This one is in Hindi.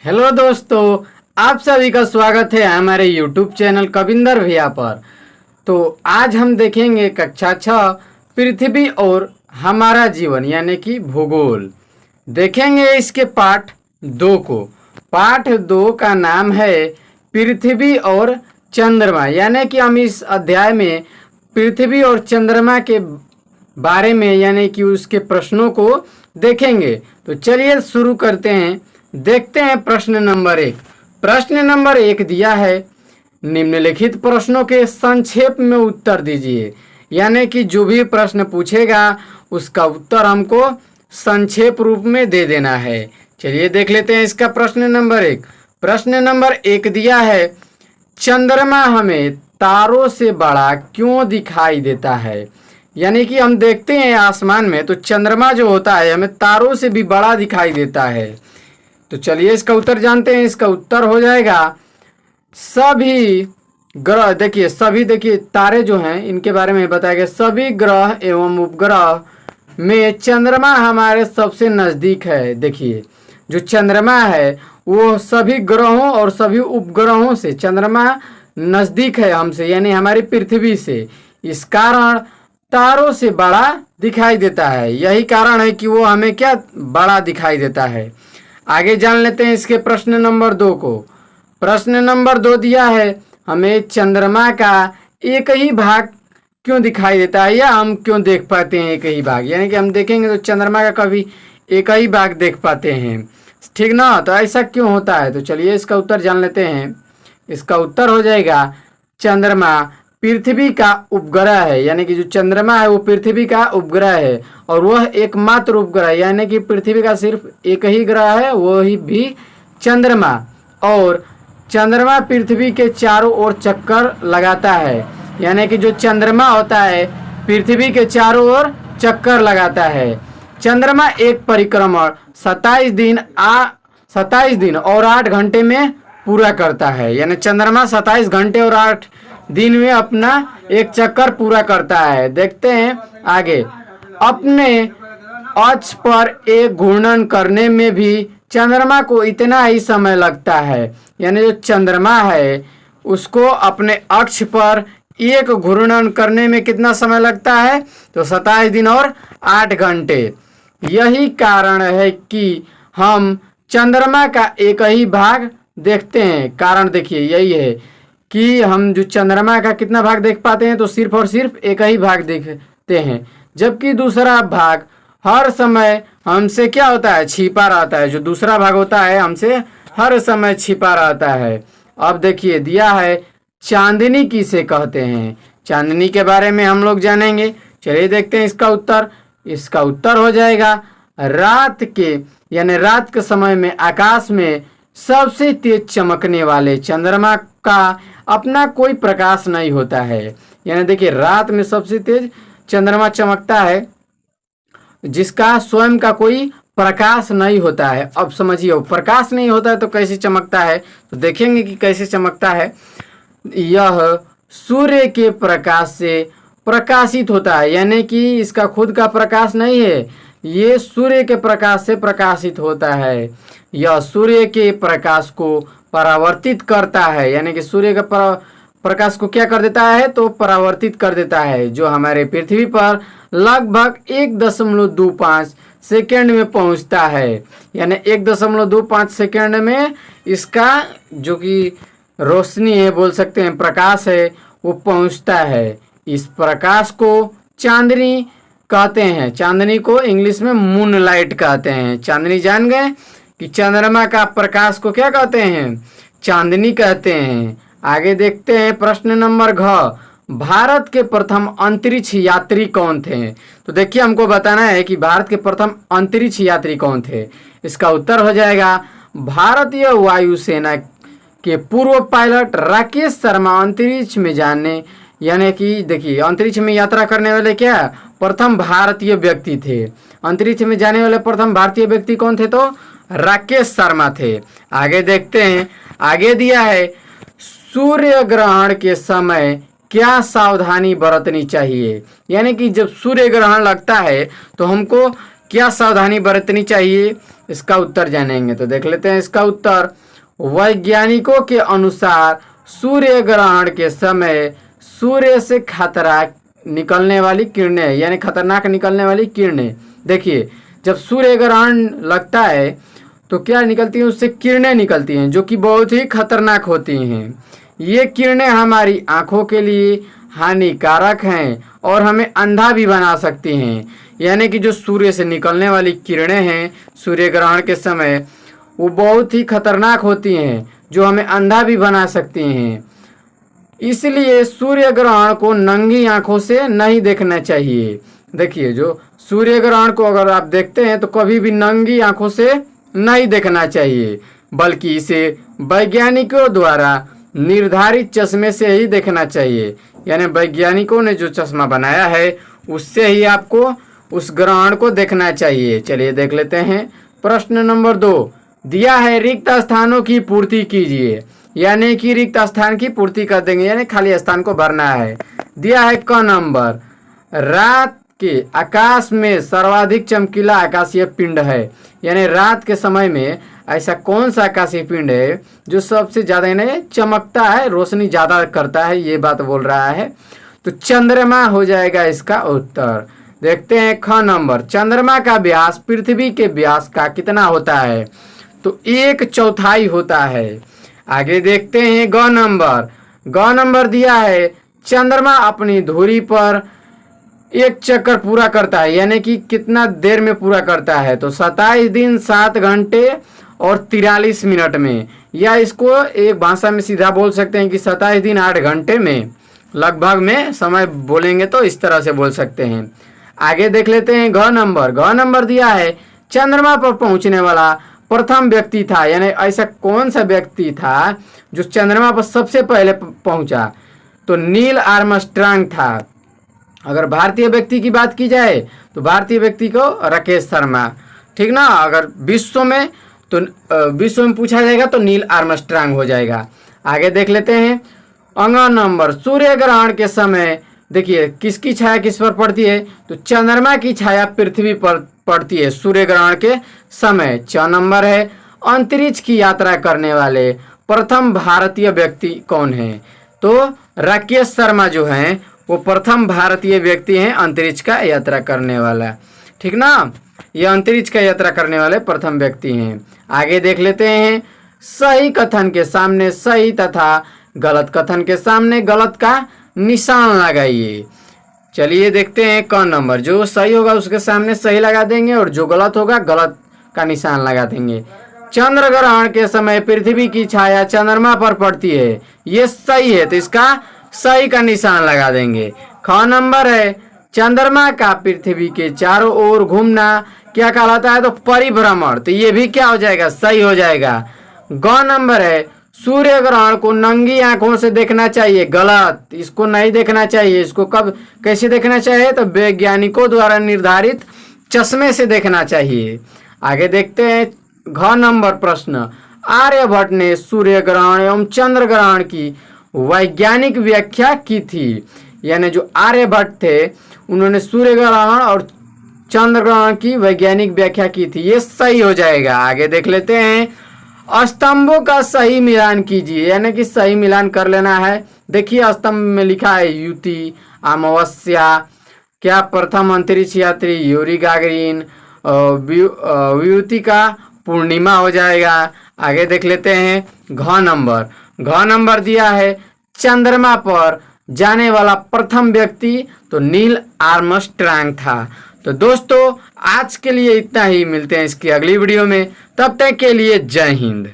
हेलो दोस्तों, आप सभी का स्वागत है हमारे यूट्यूब चैनल कविंदर भैया पर। तो आज हम देखेंगे कक्षा 6 पृथ्वी और हमारा जीवन यानी कि भूगोल। देखेंगे इसके पाठ 2 को। पाठ 2 का नाम है पृथ्वी और चंद्रमा, यानी कि हम इस अध्याय में पृथ्वी और चंद्रमा के बारे में यानी कि उसके प्रश्नों को देखेंगे। तो चलिए शुरू करते हैं। देखते हैं प्रश्न नंबर 1। प्रश्न नंबर 1 दिया है, निम्नलिखित प्रश्नों के संक्षेप में उत्तर दीजिए। यानी कि जो भी प्रश्न पूछेगा उसका उत्तर हमको संक्षेप रूप में दे देना है। चलिए देख लेते हैं इसका प्रश्न नंबर 1। प्रश्न नंबर 1 दिया है, चंद्रमा हमें तारों से बड़ा क्यों दिखाई देता है। यानी कि हम देखते हैं आसमान में तो चंद्रमा जो होता है हमें तारों से भी बड़ा दिखाई देता है। तो चलिए इसका उत्तर जानते हैं। इसका उत्तर हो जाएगा सभी ग्रह। देखिए तारे जो हैं इनके बारे में बताया गया। सभी ग्रह एवं उपग्रह में चंद्रमा हमारे सबसे नज़दीक है। देखिए जो चंद्रमा है वो सभी ग्रहों और सभी उपग्रहों से चंद्रमा नज़दीक है हमसे, यानी हमारी पृथ्वी से। इस कारण तारों से बड़ा दिखाई देता है। यही कारण है कि वो हमें क्या बड़ा दिखाई देता है। आगे जान लेते हैं इसके प्रश्न नंबर 2 को। प्रश्न नंबर 2 दिया है, हमें चंद्रमा का एक ही भाग क्यों दिखाई देता है या हम क्यों देख पाते हैं एक ही भाग। यानी कि हम देखेंगे तो चंद्रमा का कभी एक ही भाग देख पाते हैं, ठीक ना। तो ऐसा क्यों होता है। तो चलिए इसका उत्तर जान लेते हैं। इसका उत्तर हो जाएगा, चंद्रमा पृथ्वी का उपग्रह है। यानी कि जो चंद्रमा है वो पृथ्वी का उपग्रह है और वह एकमात्र उपग्रह है। यानी कि पृथ्वी का सिर्फ एक ही ग्रह है, वो ही भी चंद्रमा। और चंद्रमा पृथ्वी के चारों ओर चक्कर लगाता है। यानी कि जो चंद्रमा होता है पृथ्वी के चारों ओर चक्कर लगाता है। चंद्रमा एक परिक्रमण 27 दिन और 8 घंटे में पूरा करता है। यानी चंद्रमा 27 घंटे और 8 दिन में अपना एक चक्कर पूरा करता है। देखते हैं आगे। अपने अक्ष पर एक घूर्णन करने में भी चंद्रमा को इतना ही समय लगता है। यानी जो चंद्रमा है उसको अपने अक्ष पर एक घूर्णन करने में कितना समय लगता है, तो 27 दिन और 8 घंटे। यही कारण है कि हम चंद्रमा का एक ही भाग देखते हैं। कारण देखिए यही है कि हम जो चंद्रमा का कितना भाग देख पाते हैं, तो सिर्फ और सिर्फ एक ही भाग देखते हैं, जबकि दूसरा भाग हर समय हमसे क्या होता है, छिपा रहता है। जो दूसरा भाग होता है हमसे हर समय छिपा रहता है। अब देखिए दिया है, चांदनी किसे कहते हैं। चांदनी के बारे में हम लोग जानेंगे। चलिए देखते हैं इसका उत्तर। इसका उत्तर हो जाएगा, रात के समय में आकाश में सबसे तेज चमकने वाले चंद्रमा का अपना कोई प्रकाश नहीं होता है। यानी देखिए रात में सबसे तेज चंद्रमा चमकता है जिसका स्वयं का कोई प्रकाश नहीं होता है। अब समझिए प्रकाश नहीं होता है तो कैसे चमकता है, तो देखेंगे कि कैसे चमकता है। यह सूर्य के प्रकाश से प्रकाशित होता है। यानी कि इसका खुद का प्रकाश नहीं है, ये सूर्य के प्रकाश से प्रकाशित होता है। यह सूर्य के प्रकाश को परावर्तित करता है। यानी कि सूर्य का प्रकाश को क्या कर देता है, तो परावर्तित कर देता है, जो हमारे पृथ्वी पर लगभग 1.25 सेकेंड में पहुंचता है। यानी 1.25 सेकेंड में इसका जो कि रोशनी है, बोल सकते हैं प्रकाश है, वो पहुंचता है। इस प्रकाश को चांदनी कहते हैं। चांदनी को इंग्लिश में मूनलाइट कहते हैं। चांदनी जान गए कि चंद्रमा का प्रकाश को क्या कहते हैं, चांदनी कहते हैं। आगे देखते हैं प्रश्न नंबर घ। भारत के प्रथम अंतरिक्ष यात्री कौन थे। तो देखिए हमको बताना है कि भारत के प्रथम अंतरिक्ष यात्री कौन थे। इसका उत्तर हो जाएगा, भारतीय वायुसेना के पूर्व पायलट राकेश शर्मा अंतरिक्ष में जाने, यानी कि देखिए अंतरिक्ष में यात्रा करने वाले क्या प्रथम भारतीय व्यक्ति थे। अंतरिक्ष में जाने वाले प्रथम भारतीय व्यक्ति कौन थे, तो राकेश शर्मा थे। आगे देखते हैं। आगे दिया है, सूर्य ग्रहण के समय क्या सावधानी बरतनी चाहिए। यानी कि जब सूर्य ग्रहण लगता है तो हमको क्या सावधानी बरतनी चाहिए। इसका उत्तर जानेंगे। तो देख लेते हैं इसका उत्तर। वैज्ञानिकों के अनुसार सूर्य ग्रहण के समय सूर्य से खतरा निकलने वाली किरणें, यानी खतरनाक निकलने वाली किरणें, देखिए जब सूर्य ग्रहण लगता है तो क्या निकलती हैं, उससे किरणें निकलती हैं जो कि बहुत ही खतरनाक होती हैं। ये किरणें हमारी आँखों के लिए हानिकारक हैं और हमें अंधा भी बना सकती हैं। यानी कि जो सूर्य से निकलने वाली किरणें हैं सूर्य ग्रहण के समय, वो बहुत ही खतरनाक होती हैं जो हमें अंधा भी बना सकती हैं। इसलिए सूर्य ग्रहण को नंगी आंखों से नहीं देखना चाहिए। देखिए जो सूर्य ग्रहण को अगर आप देखते हैं तो कभी भी नंगी आंखों से नहीं देखना चाहिए, बल्कि इसे वैज्ञानिकों द्वारा निर्धारित चश्मे से ही देखना चाहिए। यानी वैज्ञानिकों ने जो चश्मा बनाया है उससे ही आपको उस ग्रहण को देखना चाहिए। चलिए देख लेते हैं प्रश्न नंबर 2 दिया है, रिक्त स्थानों की पूर्ति कीजिए। यानी कि रिक्त स्थान की पूर्ति कर देंगे, यानी खाली स्थान को भरना है। दिया है क नंबर, रात के आकाश में सर्वाधिक चमकीला आकाशीय पिंड है। यानी रात के समय में ऐसा कौन सा आकाशीय पिंड है जो सबसे ज़्यादा यानी चमकता है, रोशनी ज़्यादा करता है, ये बात बोल रहा है। तो चंद्रमा हो जाएगा इसका उत्तर। देखते हैं ख नंबर, चंद्रमा का व्यास पृथ्वी के व्यास का कितना होता है? तो 1/4 होता है। आगे देखते हैं ग नंबर। ग नंबर दिया है, चंद्रमा अपनी धुरी पर एक चक्कर पूरा करता है, यानी कि कितना देर में पूरा करता है? तो 27 दिन 7 घंटे और 43 मिनट में, या इसको एक भाषा में सीधा बोल सकते हैं कि 27 दिन 8 घंटे में लगभग में समय बोलेंगे तो इस तरह से बोल सकते हैं। आगे देख लेते हैं घ नंबर। घ नंबर दिया है, चंद्रमा पर पहुंचने वाला प्रथम व्यक्ति था। यानी ऐसा कौन सा व्यक्ति था जो चंद्रमा पर सबसे पहले पहुंचा? तो नील आर्मस्ट्रांग था। अगर भारतीय व्यक्ति की बात की जाए तो भारतीय व्यक्ति को राकेश शर्मा, ठीक ना। अगर विश्व में तो विश्व में पूछा जाएगा तो नील आर्मस्ट्रांग हो जाएगा। आगे देख लेते हैं अंग नंबर। सूर्य ग्रहण के समय देखिए किसकी छाया किस पर पड़ती है? तो चंद्रमा की छाया पृथ्वी पर पड़ती है सूर्य ग्रहण के समय। 6 नंबर है, अंतरिक्ष की यात्रा करने वाले प्रथम भारतीय व्यक्ति कौन है? तो राकेश शर्मा जो हैं वो प्रथम भारतीय व्यक्ति हैं अंतरिक्ष का यात्रा करने वाला, ठीक ना। ये अंतरिक्ष का यात्रा करने वाले प्रथम व्यक्ति हैं। आगे देख लेते हैं, सही कथन के सामने सही तथा गलत कथन के सामने गलत का निशान लगाइए। चलिए देखते हैं क नंबर। जो सही होगा उसके सामने सही लगा देंगे और जो गलत होगा गलत का निशान लगा देंगे। चंद्र ग्रहण के समय पृथ्वी की छाया चंद्रमा पर पड़ती है, ये सही है तो इसका सही का निशान लगा देंगे। ख नंबर है, चंद्रमा का पृथ्वी के चारों ओर घूमना क्या कहलाता है? तो परिभ्रमण, तो ये भी क्या हो जाएगा? सही हो जाएगा। ग नंबर है, सूर्य ग्रहण को नंगी आंखों से देखना चाहिए, गलत, इसको नहीं देखना चाहिए। इसको कब कैसे देखना चाहिए? तो वैज्ञानिकों द्वारा निर्धारित चश्मे से देखना चाहिए। आगे देखते हैं घ नंबर प्रश्न। आर्यभट्ट ने सूर्य ग्रहण एवं चंद्र ग्रहण की वैज्ञानिक व्याख्या की थी। यानी जो आर्यभट्ट थे उन्होंने सूर्य ग्रहण और चंद्र ग्रहण की वैज्ञानिक व्याख्या की थी, ये सही हो जाएगा। आगे देख लेते हैं, स्तंभों का सही मिलान कीजिए। यानी कि सही मिलान कर लेना है। देखिए स्तंभ में लिखा है युति, अमावस्या, क्या प्रथम अंतरिक्ष यात्री यूरी गागरिन, वियुति का पूर्णिमा हो जाएगा। आगे देख लेते हैं घ नंबर। घ नंबर दिया है, चंद्रमा पर जाने वाला प्रथम व्यक्ति तो नील आर्मस्ट्रांग था। तो दोस्तों आज के लिए इतना ही, मिलते हैं इसकी अगली वीडियो में, तब तक के लिए जय हिंद।